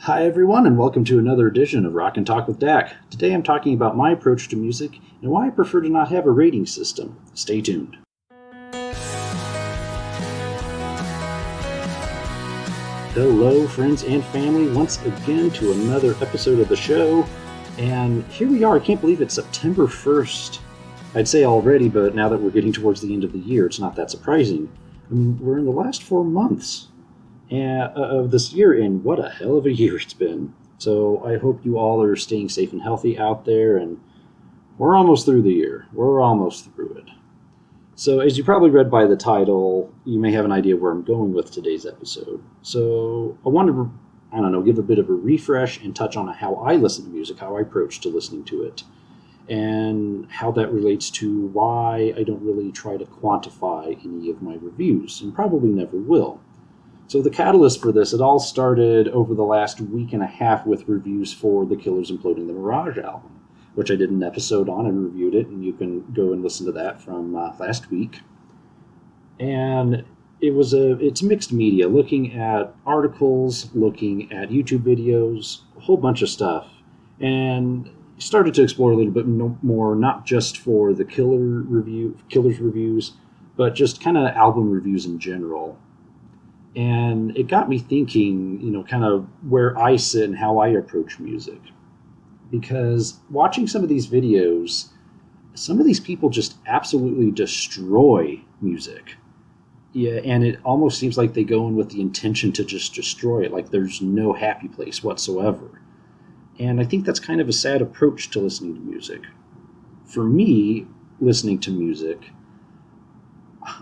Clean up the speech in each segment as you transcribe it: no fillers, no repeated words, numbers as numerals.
Hi everyone, and welcome to another edition of Rock and Talk with Dak. Today I'm talking about my approach to music and why I prefer to not have a rating system. Stay tuned. Hello friends and family, once again to another episode of the show. And here we are, I can't believe it's September 1st. I'd say already, but now that we're getting towards the end of the year, it's not that surprising. We're in the last 4 months of this year, and what a hell of a year it's been. So I hope you all are staying safe and healthy out there, and we're almost through the year. We're almost through it. So as you probably read by the title, you may have an idea where I'm going with today's episode. So I wanted to, give a bit of a refresh and touch on how I listen to music, how I approach to listening to it, and how that relates to why I don't really try to quantify any of my reviews, and probably never will. So the catalyst for this, it all started over the last week and a half with reviews for The Killers Imploding the Mirage album, which I did an episode on and reviewed it, and you can go and listen to that from last week. And it's mixed media, looking at articles, looking at YouTube videos, a whole bunch of stuff, and started to explore a little bit more, not just for the Killers reviews, but just kind of album reviews in general. And it got me thinking, kind of where I sit and how I approach music. Because watching some of these videos, some of these people just absolutely destroy music. Yeah, and it almost seems like they go in with the intention to just destroy it, like there's no happy place whatsoever. And I think that's kind of a sad approach to listening to music. For me, listening to music,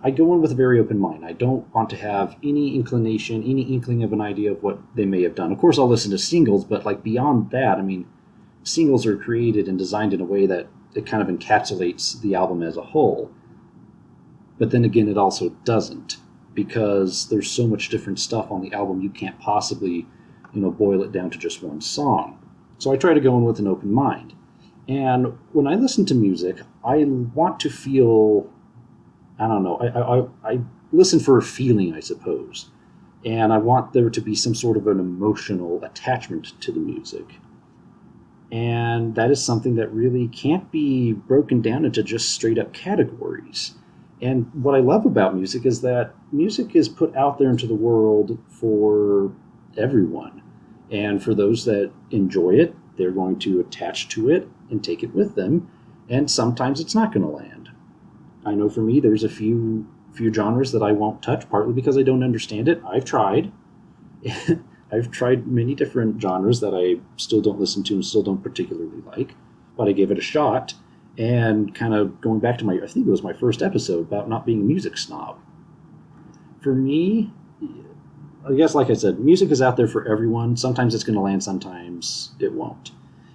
I go in with a very open mind. I don't want to have any inclination, any inkling of an idea of what they may have done. Of course, I'll listen to singles, but beyond that, singles are created and designed in a way that it kind of encapsulates the album as a whole. But then again, it also doesn't, because there's so much different stuff on the album you can't possibly, boil it down to just one song. So I try to go in with an open mind. And when I listen to music, I want to feel, I listen for a feeling, I suppose. And I want there to be some sort of an emotional attachment to the music. And that is something that really can't be broken down into just straight up categories. And what I love about music is that music is put out there into the world for everyone. And for those that enjoy it, they're going to attach to it and take it with them. And sometimes it's not going to land. I know for me, there's a few genres that I won't touch, partly because I don't understand it. I've tried. I've tried many different genres that I still don't listen to and still don't particularly like, but I gave it a shot. And kind of going back to I think it was my first episode about not being a music snob. For me, I guess, like I said, music is out there for everyone. Sometimes it's going to land, sometimes it won't.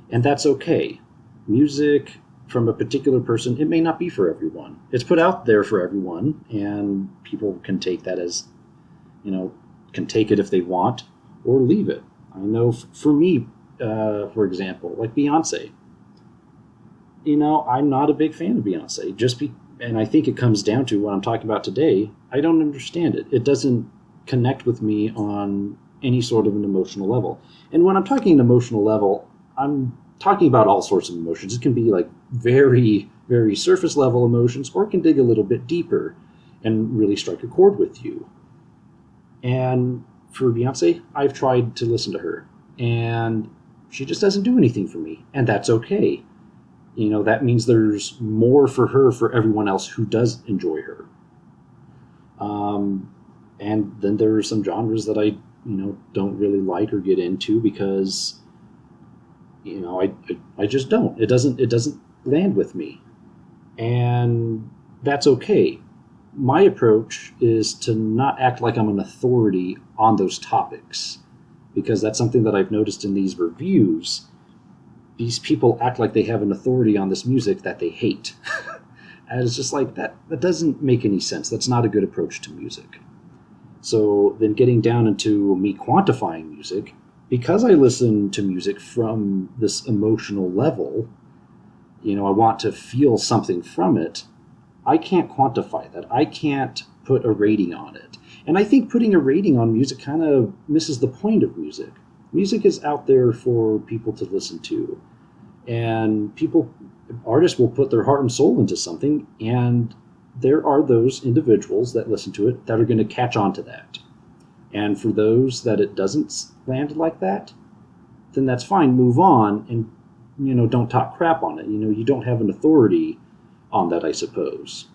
And that's okay. Music from a particular person, it may not be for everyone. It's put out there for everyone, and people can take that as, can take it if they want, or leave it. I know for me, for example, like Beyonce, I'm not a big fan of Beyonce, and I think it comes down to what I'm talking about today. I don't understand it. It doesn't connect with me on any sort of an emotional level. And when I'm talking an emotional level, I'm talking about all sorts of emotions. It can be like very, very surface level emotions, or it can dig a little bit deeper and really strike a chord with you. And for Beyonce, I've tried to listen to her, and she just doesn't do anything for me, and that's okay. That means there's more for her for everyone else who does enjoy her. And then there are some genres that I, don't really like or get into because, I just don't. It doesn't land with me. And that's okay. My approach is to not act like I'm an authority on those topics, because that's something that I've noticed in these reviews. These people act like they have an authority on this music that they hate. And it's just like, that doesn't make any sense. That's not a good approach to music. So then getting down into me quantifying music, because I listen to music from this emotional level, I want to feel something from it, I can't quantify that. I can't put a rating on it. And I think putting a rating on music kind of misses the point of music. Music is out there for people to listen to, and artists will put their heart and soul into something, and there are those individuals that listen to it that are going to catch on to that. And for those that it doesn't land like that, then that's fine. Move on, and don't talk crap on it. You don't have an authority on that, I suppose.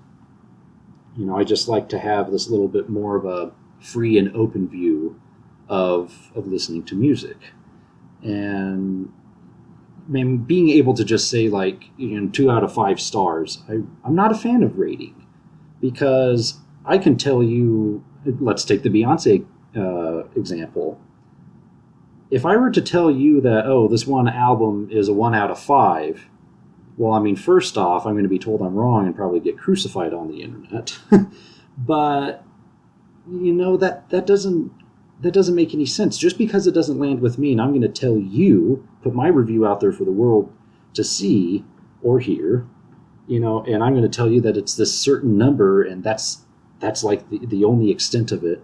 I just like to have this little bit more of a free and open view of listening to music, and being able to just say 2 out of 5 stars. I'm not a fan of rating, because I can tell you. Let's take the Beyonce example. If I were to tell you that, this one album is a 1 out of 5, well, first off, I'm going to be told I'm wrong and probably get crucified on the internet. But that doesn't make any sense. Just because it doesn't land with me, and I'm going to tell you, put my review out there for the world to see or hear, and I'm going to tell you that it's this certain number, and that's like the only extent of it.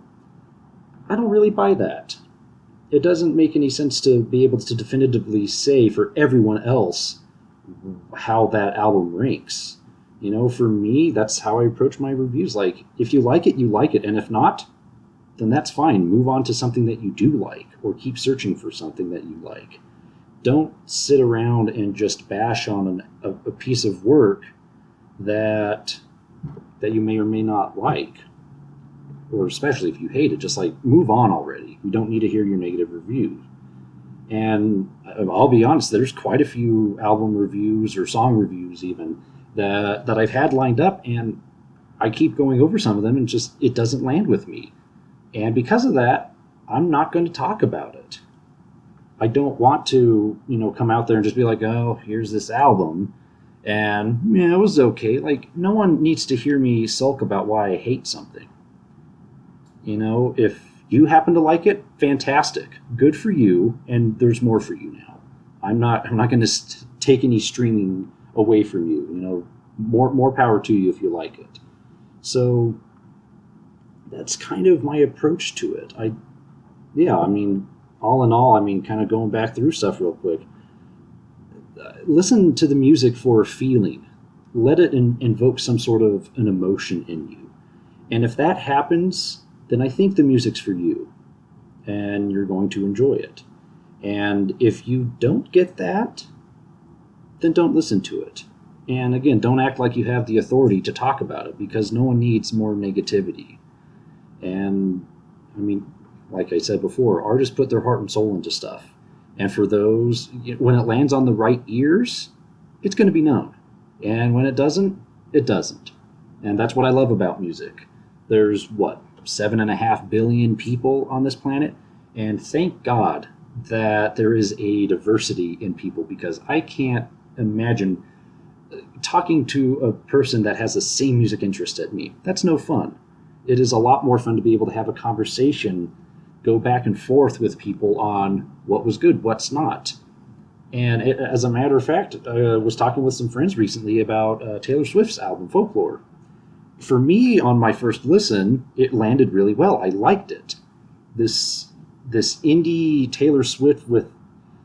I don't really buy that. It doesn't make any sense to be able to definitively say for everyone else how that album ranks. For me, that's how I approach my reviews. If you like it, you like it. And if not, then that's fine. Move on to something that you do like, or keep searching for something that you like. Don't sit around and just bash on a piece of work that you may or may not like. Or especially if you hate it, just move on already. We don't need to hear your negative reviews. And I'll be honest, there's quite a few album reviews or song reviews even that I've had lined up, and I keep going over some of them, and just it doesn't land with me. And because of that, I'm not going to talk about it. I don't want to, come out there and just be like, oh, here's this album, and it was okay. No one needs to hear me sulk about why I hate something. If you happen to like it, fantastic. Good for you, and there's more for you now. I'm not going to take any streaming away from you. More power to you if you like it. So that's kind of my approach to it. All in all, kind of going back through stuff real quick. Listen to the music for a feeling. Let it invoke some sort of an emotion in you. And if that happens, then I think the music's for you, and you're going to enjoy it. And if you don't get that, then don't listen to it. And again, don't act like you have the authority to talk about it, because no one needs more negativity. And like I said before, artists put their heart and soul into stuff. And for those, when it lands on the right ears, it's going to be known. And when it doesn't, it doesn't. And that's what I love about music. There's 7.5 billion people on this planet, and thank God that there is a diversity in people, because I can't imagine talking to a person that has the same music interest as me. That's no fun. It is a lot more fun to be able to have a conversation, go back and forth with people on what was good, what's not. And as a matter of fact, I was talking with some friends recently about Taylor Swift's album, Folklore. For me, on my first listen, it landed really well. I liked it. This indie Taylor Swift with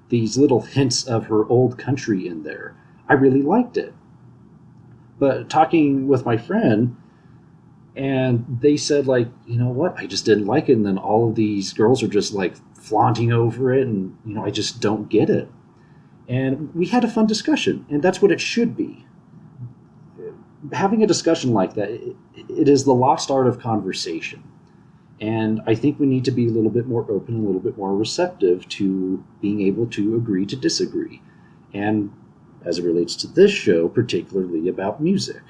these little hints of her old country in there. I really liked it. But talking with my friend, and they said, you know what, I just didn't like it. And then all of these girls are just flaunting over it, and I just don't get it. And we had a fun discussion, and that's what it should be. Having a discussion like that, it is the lost art of conversation. And I think we need to be a little bit more open, a little bit more receptive to being able to agree to disagree. And as it relates to this show, particularly about music.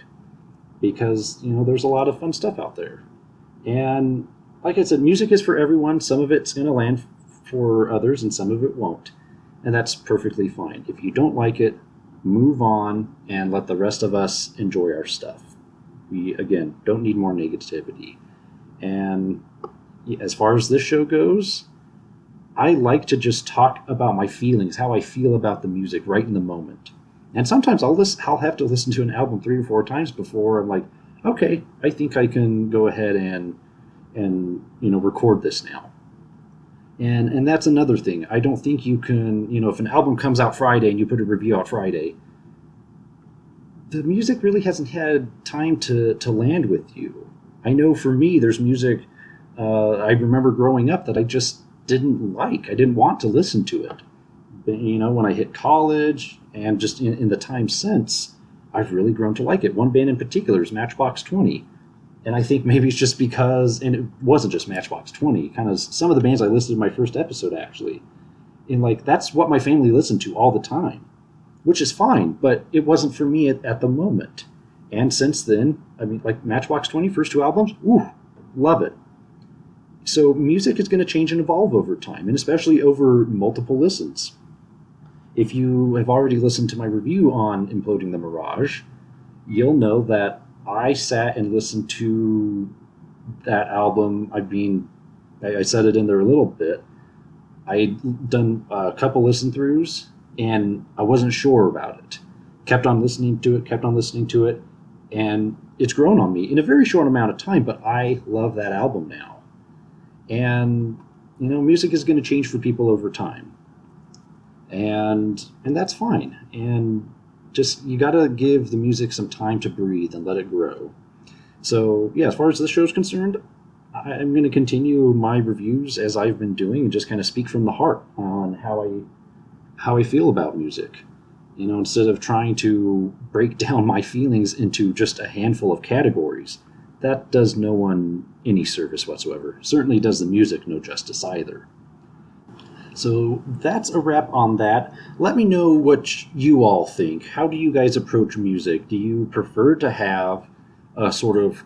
Because, there's a lot of fun stuff out there. And like I said, music is for everyone. Some of it's going to land for others, and some of it won't. And that's perfectly fine. If you don't like it, move on and let the rest of us enjoy our stuff. We, again, don't need more negativity. And as far as this show goes, I like to just talk about my feelings, how I feel about the music right in the moment. And sometimes I'll have to listen to an album 3 or 4 times before I'm like, okay, I think I can go ahead and record this now. And that's another thing. I don't think you can, if an album comes out Friday and you put a review out Friday, the music really hasn't had time to land with you. I know for me, there's music I remember growing up that I just didn't like. I didn't want to listen to it. But, when I hit college and just in the time since, I've really grown to like it. One band in particular is Matchbox 20. And I think maybe it's just because, and it wasn't just Matchbox 20, kind of some of the bands I listed in my first episode, actually. And that's what my family listened to all the time, which is fine, but it wasn't for me at the moment. And since then, Matchbox 20, first two albums, love it. So music is going to change and evolve over time, and especially over multiple listens. If you have already listened to my review on Imploding the Mirage, you'll know that I sat and listened to that album. I said it in there a little bit. I'd done a couple listen throughs, and I wasn't sure about it. Kept on listening to it, and it's grown on me in a very short amount of time, but I love that album now. And, music is going to change for people over time. And that's fine. And just, you got to give the music some time to breathe and let it grow. So, yeah, as far as this show is concerned, I'm going to continue my reviews as I've been doing and just kind of speak from the heart on how I feel about music. Instead of trying to break down my feelings into just a handful of categories. That does no one any service whatsoever. Certainly does the music no justice either. So that's a wrap on that. Let me know what you all think. How do you guys approach music? Do you prefer to have a sort of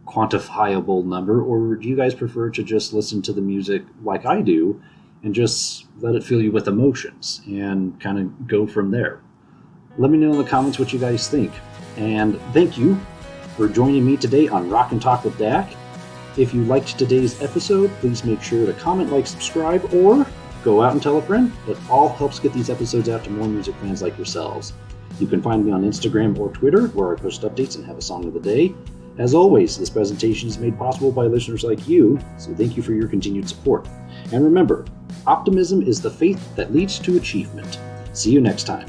quantifiable number, or do you guys prefer to just listen to the music like I do and just let it fill you with emotions and kind of go from there? Let me know in the comments what you guys think. And thank you for joining me today on Rock and Talk with Dak. If you liked today's episode, please make sure to comment, like, subscribe, or go out and tell a friend. It all helps get these episodes out to more music fans like yourselves. You can find me on Instagram or Twitter, where I post updates and have a song of the day. As always, this presentation is made possible by listeners like you, so thank you for your continued support. And remember, optimism is the faith that leads to achievement. See you next time.